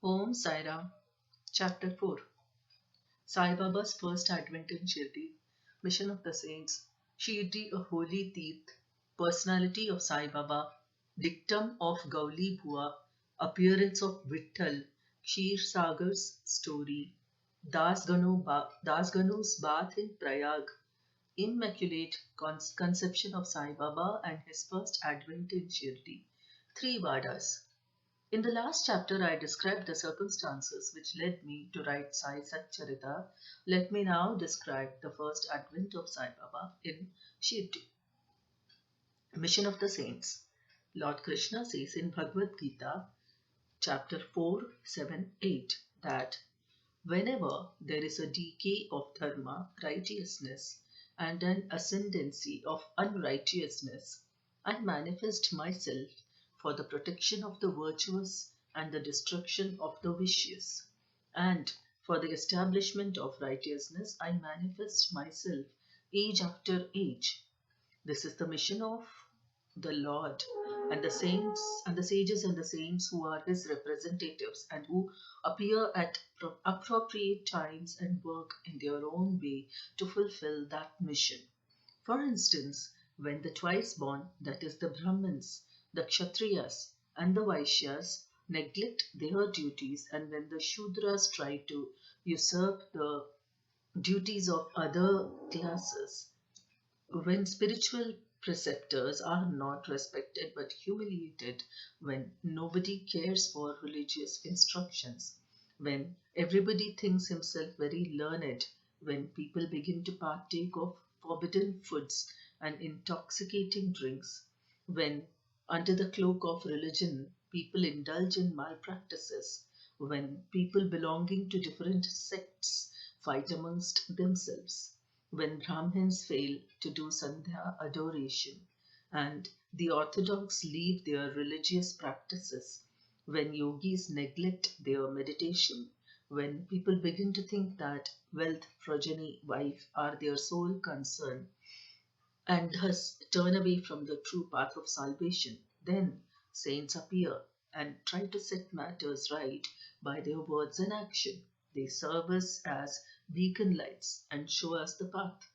Om Sai Ram, Chapter 4. Sai Baba's first advent in Shirdi, Mission of the Saints, Shirdi a holy Teeth, Personality of Sai Baba, Dictum of Gauli Bhua, Appearance of Vitthal, Kshir Sagar's story, Das Ganu's bath in Prayag, Immaculate Conception of Sai Baba and his first advent in Shirdi, three Vadas. In the last chapter, I described the circumstances which led me to write Sai Satcharita. Let me now describe the first advent of Sai Baba in Shirdi. Mission of the Saints. Lord Krishna says in Bhagavad Gita, chapter 4, 7, 8, that whenever there is a decay of dharma, righteousness, and an ascendancy of unrighteousness, I manifest myself for the protection of the virtuous and the destruction of the vicious. And for the establishment of righteousness, I manifest myself age after age. This is the mission of the Lord and the saints and the sages and the saints who are his representatives and who appear at appropriate times and work in their own way to fulfill that mission. For instance, when the twice born, that is the Brahmins, the Kshatriyas, and the Vaishyas, neglect their duties, and when the Shudras try to usurp the duties of other classes, when spiritual preceptors are not respected but humiliated, when nobody cares for religious instructions, when everybody thinks himself very learned, when people begin to partake of forbidden foods and intoxicating drinks, when under the cloak of religion people indulge in malpractices, when people belonging to different sects fight amongst themselves, when Brahmins fail to do Sandhya adoration, and the Orthodox leave their religious practices, when yogis neglect their meditation, when people begin to think that wealth, progeny, wife are their sole concern, and thus turn away from the true path of salvation, then saints appear and try to set matters right by their words and action. They serve us as beacon lights and show us the path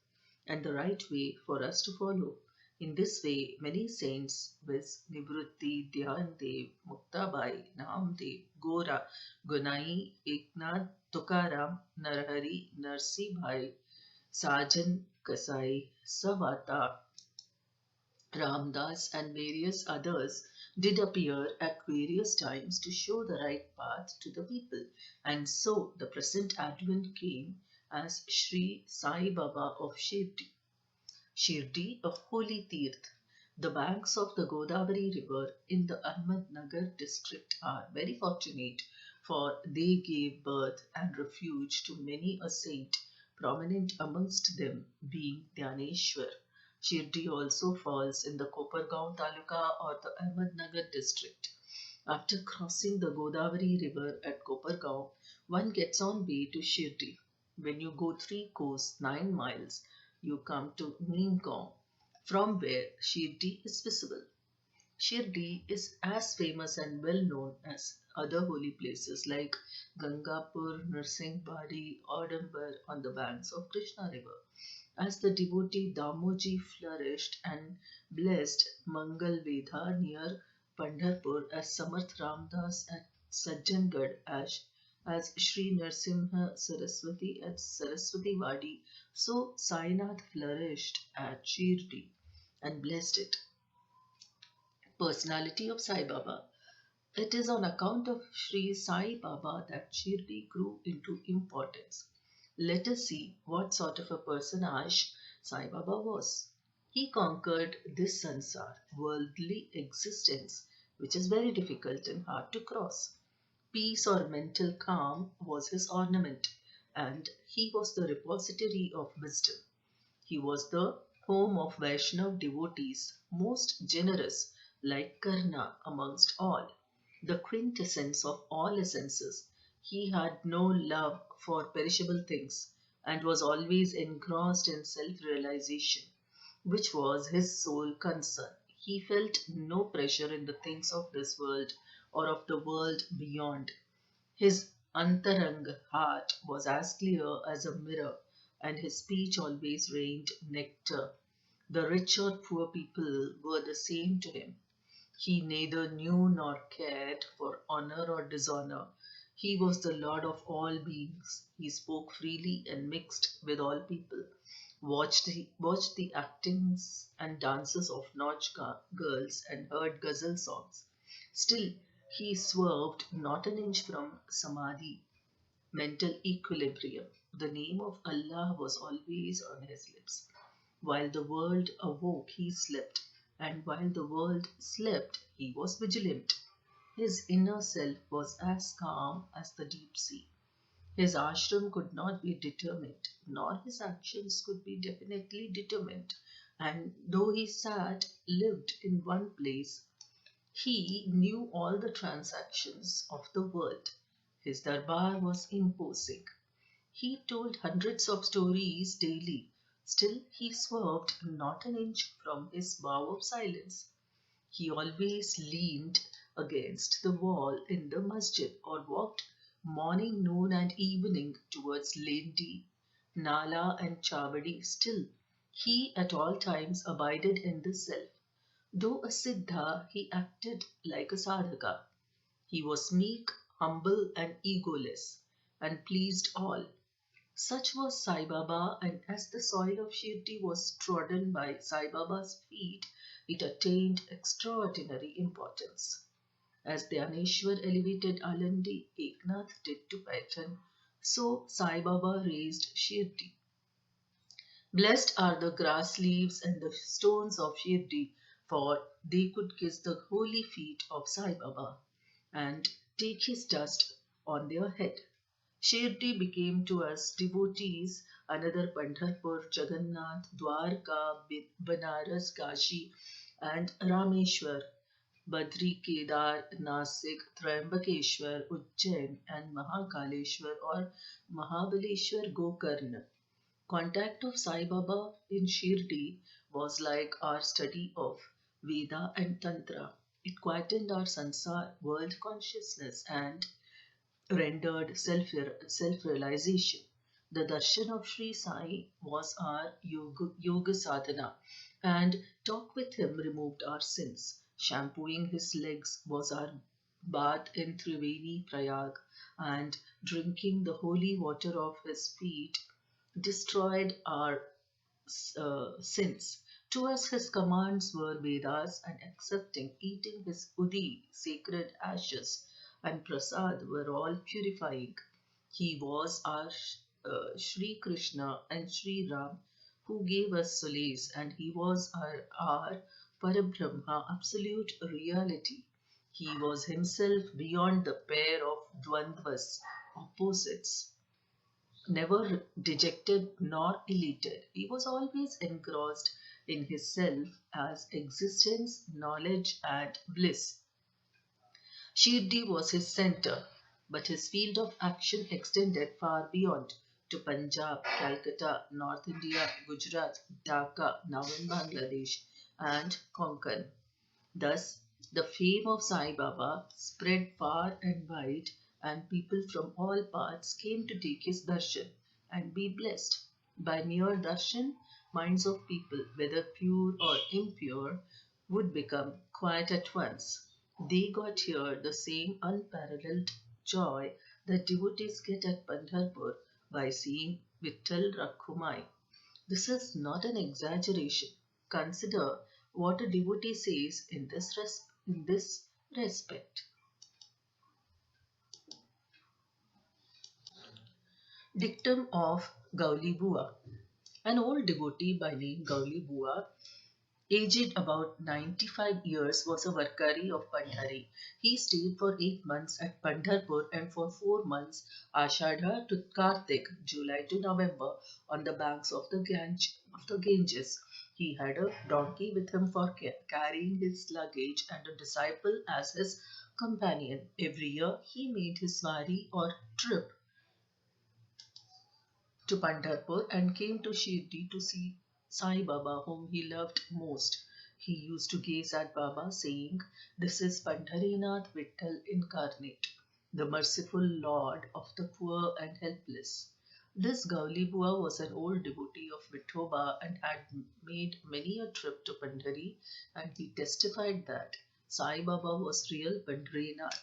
and the right way for us to follow. In this way, many saints, viz. Nivrutti, Dhyandev, Muktabai, Namdev, Gora, Gunai, Eknath, Tukaram, Narhari, Narsi Bhai, Sajan Kasai, Savata, Ramdas, and various others did appear at various times to show the right path to the people. And so the present advent came as Sri Sai Baba of Shirdi. Shirdi, a holy Tirth. The banks of the Godavari river in the Ahmednagar district are very fortunate, for they gave birth and refuge to many a saint, prominent amongst them being Dhyaneshwar. Shirdi also falls in the Kopargaon Taluka or the Ahmednagar district. After crossing the Godavari river at Kopargaon, one gets on way to Shirdi. When you go 3 course 9 miles, you come to Neemgaon, from where Shirdi is visible. Shirdi is as famous and well known as other holy places like Gangapur, Narsingbadi, Audambar on the banks of Krishna river. As the devotee Damoji flourished and blessed Mangal Vedha near Pandharpur, as Samarth Ramdas at Sajjangad, as Sri Narsimha Saraswati at Saraswati Wadi, so Sainath flourished at Shirdi and blessed it. Personality of Sai Baba. It is on account of Sri Sai Baba that Shirdi grew into importance. Let us see what sort of a personage Sai Baba was. He conquered this sansar, worldly existence, which is very difficult and hard to cross. Peace or mental calm was his ornament, and he was the repository of wisdom. He was the home of Vaishnav devotees, most generous, like Karna amongst all, the quintessence of all essences. He had no love for perishable things and was always engrossed in self realization, which was his sole concern. He felt no pressure in the things of this world or of the world beyond. His antarang heart was as clear as a mirror, and his speech always rained nectar. The rich or poor people were the same to him. He neither knew nor cared for honor or dishonor. He was the Lord of all beings. He spoke freely and mixed with all people. Watched the actings and dances of Nautch girls and heard ghazal songs. Still, he swerved not an inch from samadhi, mental equilibrium. The name of Allah was always on his lips. While the world awoke, he slept, and while the world slept, he was vigilant. His inner self was as calm as the deep sea. His ashram could not be determined, nor his actions could be definitely determined. And though he lived in one place, he knew all the transactions of the world. His darbar was imposing. He told hundreds of stories daily. Still, he swerved not an inch from his vow of silence. He always leaned against the wall in the masjid or walked morning, noon, and evening towards Lendi, Nala, and Chavadi. Still, he at all times abided in the self. Though a Siddha, he acted like a sadhaka. He was meek, humble, and egoless, and pleased all. Such was Sai Baba, and as the soil of Shirdi was trodden by Sai Baba's feet, it attained extraordinary importance. As Dhyaneshwar elevated Alandi, Eknath did to Paitan, so Sai Baba raised Shirdi. Blessed are the grass leaves and the stones of Shirdi, for they could kiss the holy feet of Sai Baba and take his dust on their head. Shirdi became to us devotees another Pandharpur, Jagannath, Dwarka, Banaras, Kashi, and Rameshwar, Badri, Kedar, Nasik, Triambakeshwar, Ujjain, and Mahakaleshwar or Mahabaleshwar Gokarna. Contact of Sai Baba in Shirdi was like our study of Veda and Tantra. It quietened our sansar world consciousness and rendered self realization. The darshan of Sri Sai was our yoga sadhana, and talk with him removed our sins. Shampooing his legs was our bath in Triveni Prayag, and drinking the holy water of his feet destroyed our sins. To us, his commands were Vedas, and accepting, eating his Udi, sacred ashes, and prasad were all purifying. He was our Sri Krishna and Sri Ram who gave us solace, and he was our Parabrahma, absolute reality. He was himself beyond the pair of dvandvas, opposites. Never dejected nor elated, he was always engrossed in his self as existence, knowledge, and bliss. Shirdi was his center, but his field of action extended far beyond to Punjab, Calcutta, North India, Gujarat, Dhaka, now in Bangladesh, and Konkan. Thus, the fame of Sai Baba spread far and wide, and people from all parts came to take his darshan and be blessed. By mere darshan, minds of people, whether pure or impure, would become quiet at once. They got here the same unparalleled joy that devotees get at Pandharpur by seeing Vittal Rakhumai. This is not an exaggeration. Consider what a devotee says in this respect. Dictum of Gauli Bua. An old devotee by name Gauli Bua, aged about 95 years, was a Varkari of Pandhari. He stayed for 8 months at Pandharpur and for 4 months, Ashadha to Kartik, July to November, on the banks of the Ganges. He had a donkey with him for carrying his luggage and a disciple as his companion. Every year he made his wari or trip to Pandharpur and came to Shirdi to see Sai Baba, whom he loved most. He used to gaze at Baba, saying, "This is Pandharinath Vittal incarnate." the merciful Lord of the poor and helpless. This Gauli Bua was an old devotee of Vithoba and had made many a trip to Pandhari, and he testified that Sai Baba was real Pandharinath.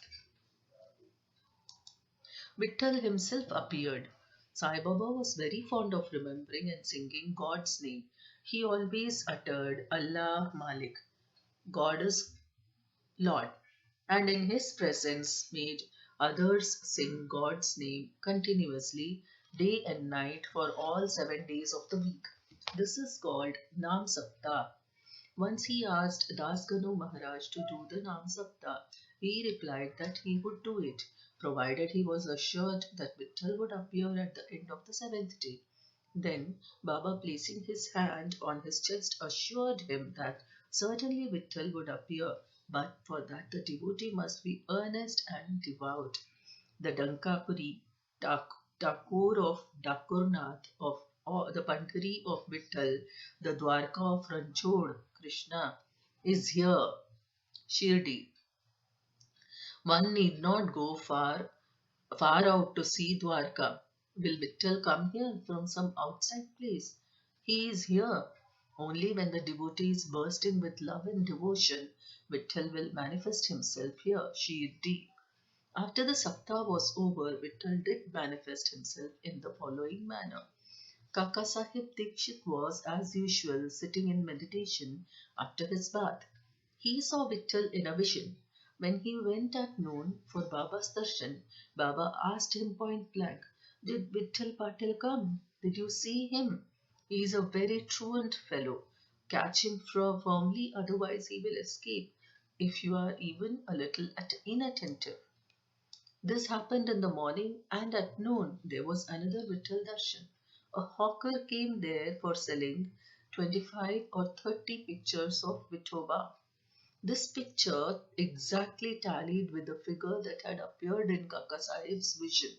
Vitthal himself appeared. Sai Baba was very fond of remembering and singing God's name. He always uttered Allah Malik, God is Lord, and in his presence made others sing God's name continuously, day and night, for all 7 days of the week. This is called Nam Saptah. Once he asked Das Ganu Maharaj to do the Nam Saptah. He replied that he would do it, provided he was assured that Vitthal would appear at the end of the seventh day. Then Baba, placing his hand on his chest, assured him that certainly Vitthal would appear, but for that the devotee must be earnest and devout. The Dankapuri, Thakur of Dakurnath, of the Pandhari of Vitthal, the Dwarka of Ranchod, Krishna, is here, Shirdi. One need not go far out to see Dwarka. Will Vittal come here from some outside place? He is here. Only when the devotee is bursting with love and devotion, Vittal will manifest himself here, Shirdi. After the Saptah was over, Vittal did manifest himself in the following manner. Kaka Sahib Dikshit was, as usual, sitting in meditation after his bath. He saw Vittal in a vision. When he went at noon for Baba's darshan, Baba asked him point blank, "Did Vittal Patil come? Did you see him? He is a very truant fellow. Catch him firmly, otherwise he will escape if you are even a little inattentive." This happened in the morning, and at noon there was another Vittal darshan. A hawker came there for selling 25 or 30 pictures of Vithoba. This picture exactly tallied with the figure that had appeared in Kaka Sahib's vision.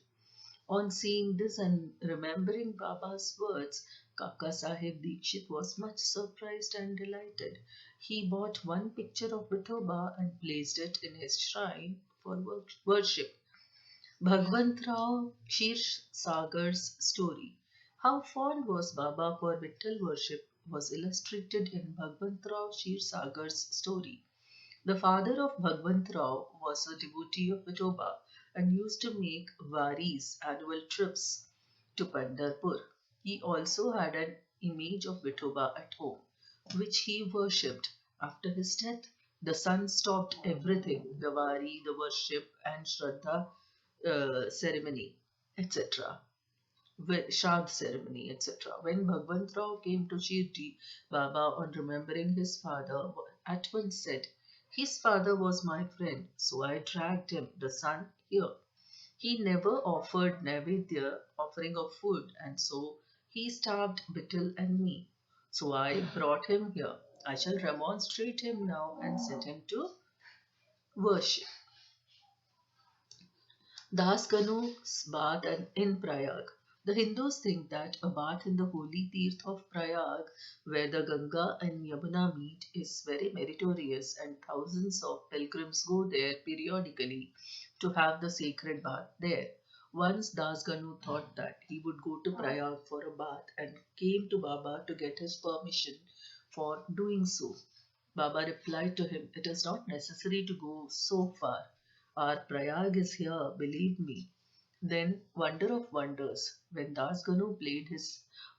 On seeing this and remembering Baba's words, Kaka Sahib Dikshit was much surprised and delighted. He bought one picture of Vithoba and placed it in his shrine for worship. Bhagwantrao Sagar's story. How fond was Baba for Vittal worship was illustrated in Bhagwantrao Sagar's story. The father of Bhagwantrao was a devotee of Vithoba and used to make varis, annual trips, to Pandharpur. He also had an image of Vithoba at home, which he worshipped. After his death, the son stopped everything, the vari, the worship, and Shraddha ceremony, etc. Shraddh ceremony, etc. When Bhagwantrao came to Shirdi, Baba, on remembering his father, at once said, "His father was my friend, so I dragged him, the son, here. He never offered Naivedya, offering of food, and so he starved Bittel and me. So I brought him here. I shall remonstrate him now and set him to worship." Das Ganu's bath in Prayag. The Hindus think that a bath in the holy Tirth of Prayag, where the Ganga and Yamuna meet, is very meritorious, and thousands of pilgrims go there periodically to have the sacred bath there. Once Das Ganu thought that he would go to Prayag for a bath and came to Baba to get his permission for doing so. Baba replied to him, "It is not necessary to go so far. Our Prayag is here, believe me." Then, wonder of wonders, when Das Ganu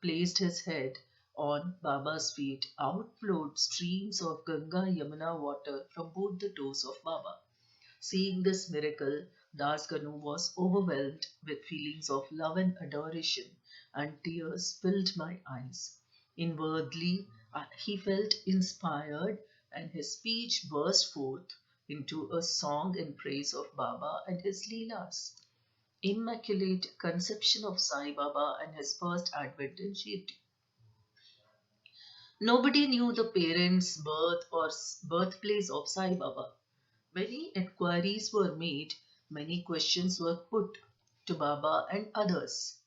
placed his head on Baba's feet, out flowed streams of Ganga Yamuna water from both the toes of Baba. Seeing this miracle, Das Ganu was overwhelmed with feelings of love and adoration, and tears filled my eyes. Inwardly, he felt inspired, and his speech burst forth into a song in praise of Baba and his Leelas. Immaculate Conception of Sai Baba and his first advent in Shirdi. Nobody knew the parents' birth or birthplace of Sai Baba. Many inquiries were made, many questions were put to Baba and others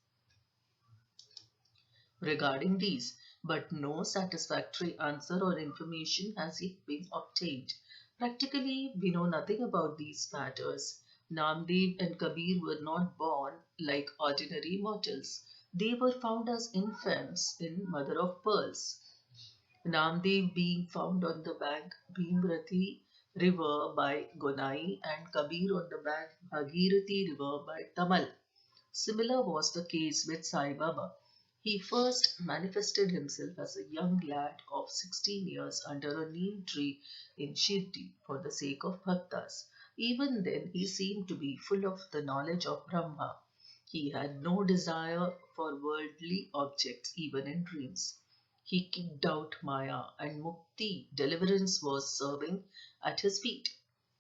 regarding these, but no satisfactory answer or information has yet been obtained. Practically, we know nothing about these matters. Namdev and Kabir were not born like ordinary mortals. They were found as infants in mother of pearls. Namdev being found on the bank Bhimrathi river by Gonai and Kabir on the bank Bhagirathi river by Tamal. Similar was the case with Sai Baba. He first manifested himself as a young lad of 16 years under a neem tree in Shirdi for the sake of bhaktas. Even then, he seemed to be full of the knowledge of Brahma. He had no desire for worldly objects, even in dreams. He kicked out Maya, and Mukti, deliverance, was serving at his feet.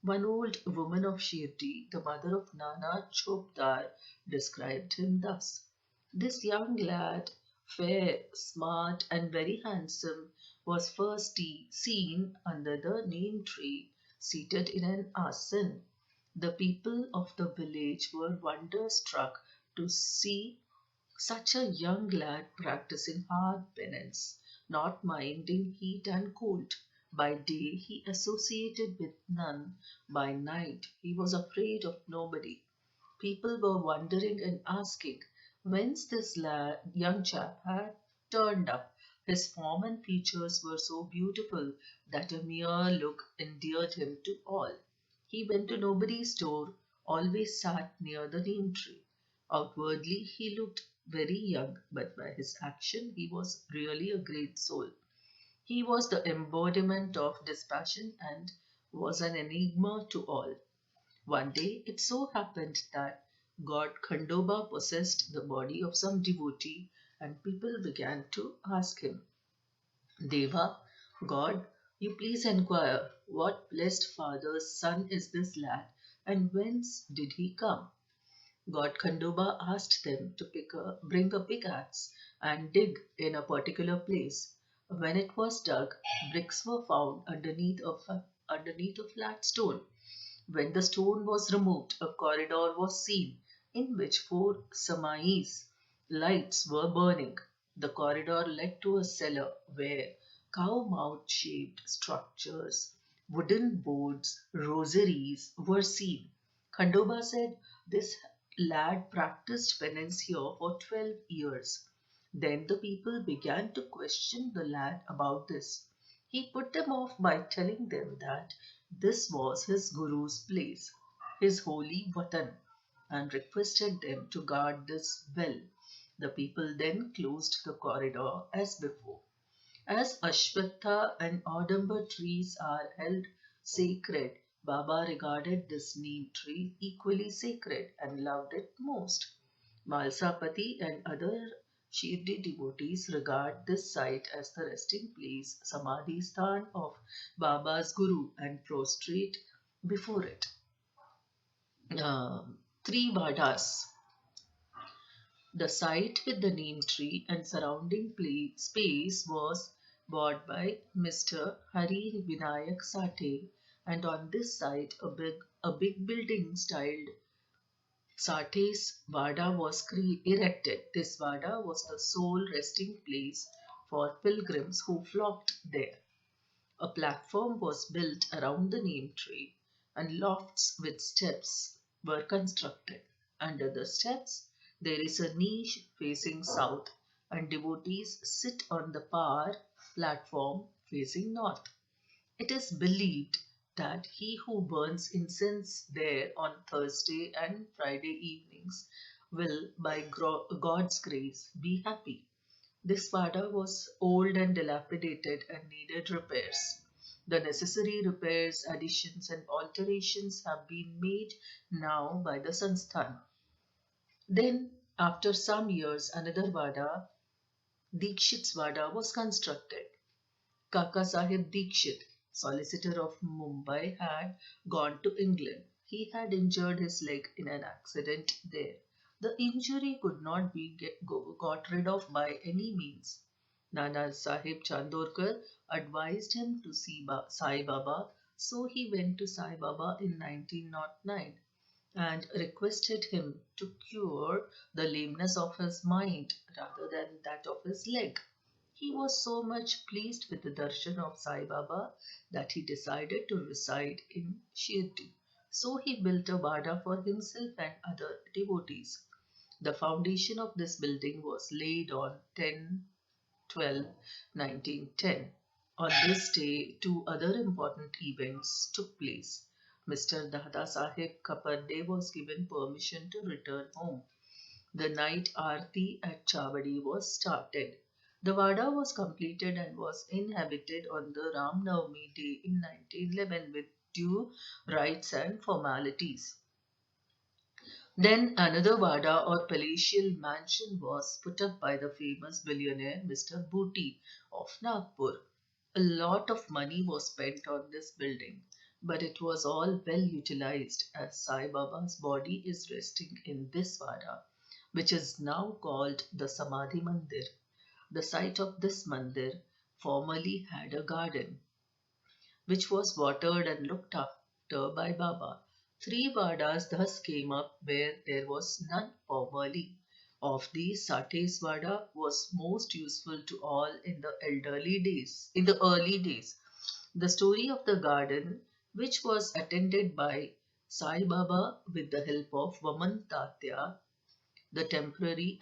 One old woman of Shirdi, the mother of Nana Chopdar, described him thus: this young lad, fair, smart, and very handsome, was first seen under the neem tree, seated in an asan. The people of the village were wonder-struck to see such a young lad practicing hard penance, not minding heat and cold. By day he associated with none, by night he was afraid of nobody. People were wondering and asking whence this young chap had turned up. His form and features were so beautiful that a mere look endeared him to all. He went to nobody's door, always sat near the neem tree. Outwardly he looked very young, but by his action he was really a great soul. He was the embodiment of dispassion and was an enigma to all. One day it so happened that God Khandoba possessed the body of some devotee, and people began to ask him, Deva, God, you please inquire what blessed father's son is this lad, and whence did he come? God Khandoba asked them to bring a pickaxe and dig in a particular place. When it was dug, bricks were found underneath a flat stone. When the stone was removed, a corridor was seen in which four samais lights were burning. The corridor led to a cellar where cow mouth shaped structures, wooden boards, rosaries were seen. Khandoba said this lad practiced penance here for 12 years. Then the people began to question the lad about this. He put them off by telling them that this was his guru's place, his holy watan, and requested them to guard this well. The people then closed the corridor as before. As Ashwatha and Audumber trees are held sacred, Baba regarded this neem tree equally sacred and loved it most. Malsapati and other Shirdi devotees regard this site as the resting place, Samadhi Sthan of Baba's Guru, and prostrate before it. Three Vadas. The site with the neem tree and surrounding space was bought by Mr. Hari Vinayak Sathe, and on this site a big building styled Sate's Vada was erected. This Vada was the sole resting place for pilgrims who flocked there. A platform was built around the neem tree, and lofts with steps were constructed. Under the steps, there is a niche facing south, and devotees sit on the par platform facing north. It is believed that he who burns incense there on Thursday and Friday evenings will, by God's grace, be happy. This Vada was old and dilapidated and needed repairs. The necessary repairs, additions, and alterations have been made now by the Sansthan. Then, after some years, another Vada, Dikshit's Vada, was constructed. Kaka Sahib Dikshit, solicitor of Mumbai, had gone to England. He had injured his leg in an accident there. The injury could not be got rid of by any means. Nana Sahib Chandorkar advised him to see Sai Baba, so he went to Sai Baba in 1909 and requested him to cure the lameness of his mind rather than that of his leg. He was so much pleased with the darshan of Sai Baba that he decided to reside in Shirdi. So he built a Vada for himself and other devotees. The foundation of this building was laid on 10/12/1910. On this day, two other important events took place. Mr. Dada Sahib Kaparde was given permission to return home. The night Aarti at Chavadi was started. The Vada was completed and was inhabited on the Ram Navami day in 1911 with due rites and formalities. Then another Vada or palatial mansion was put up by the famous billionaire Mr. Booty of Nagpur. A lot of money was spent on this building, but it was all well utilized as Sai Baba's body is resting in this Vada, which is now called the Samadhi Mandir. The site of this mandir formerly had a garden which was watered and looked after by Baba. Three Vadas thus came up where there was none formerly. Of these, Sate's Vada was most useful to all in the early days. The story of the garden, which was attended by Sai Baba with the help of Vaman Tatya, the temporary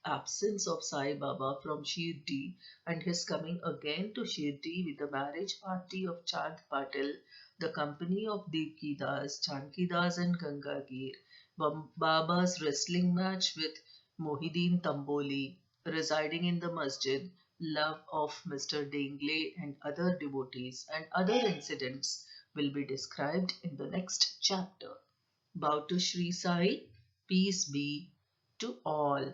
absence of Sai Baba from Shirdi and his coming again to Shirdi with the marriage party of Chand Patil, the company of Devki Das, Janki Das and Gangagir, Baba's wrestling match with Mohideen Tamboli, residing in the masjid, love of Mr. Dengle and other devotees, and other incidents will be described in the next chapter. Bow to Sri Sai, peace be to all.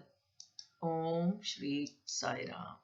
Om Shri Sai Ram.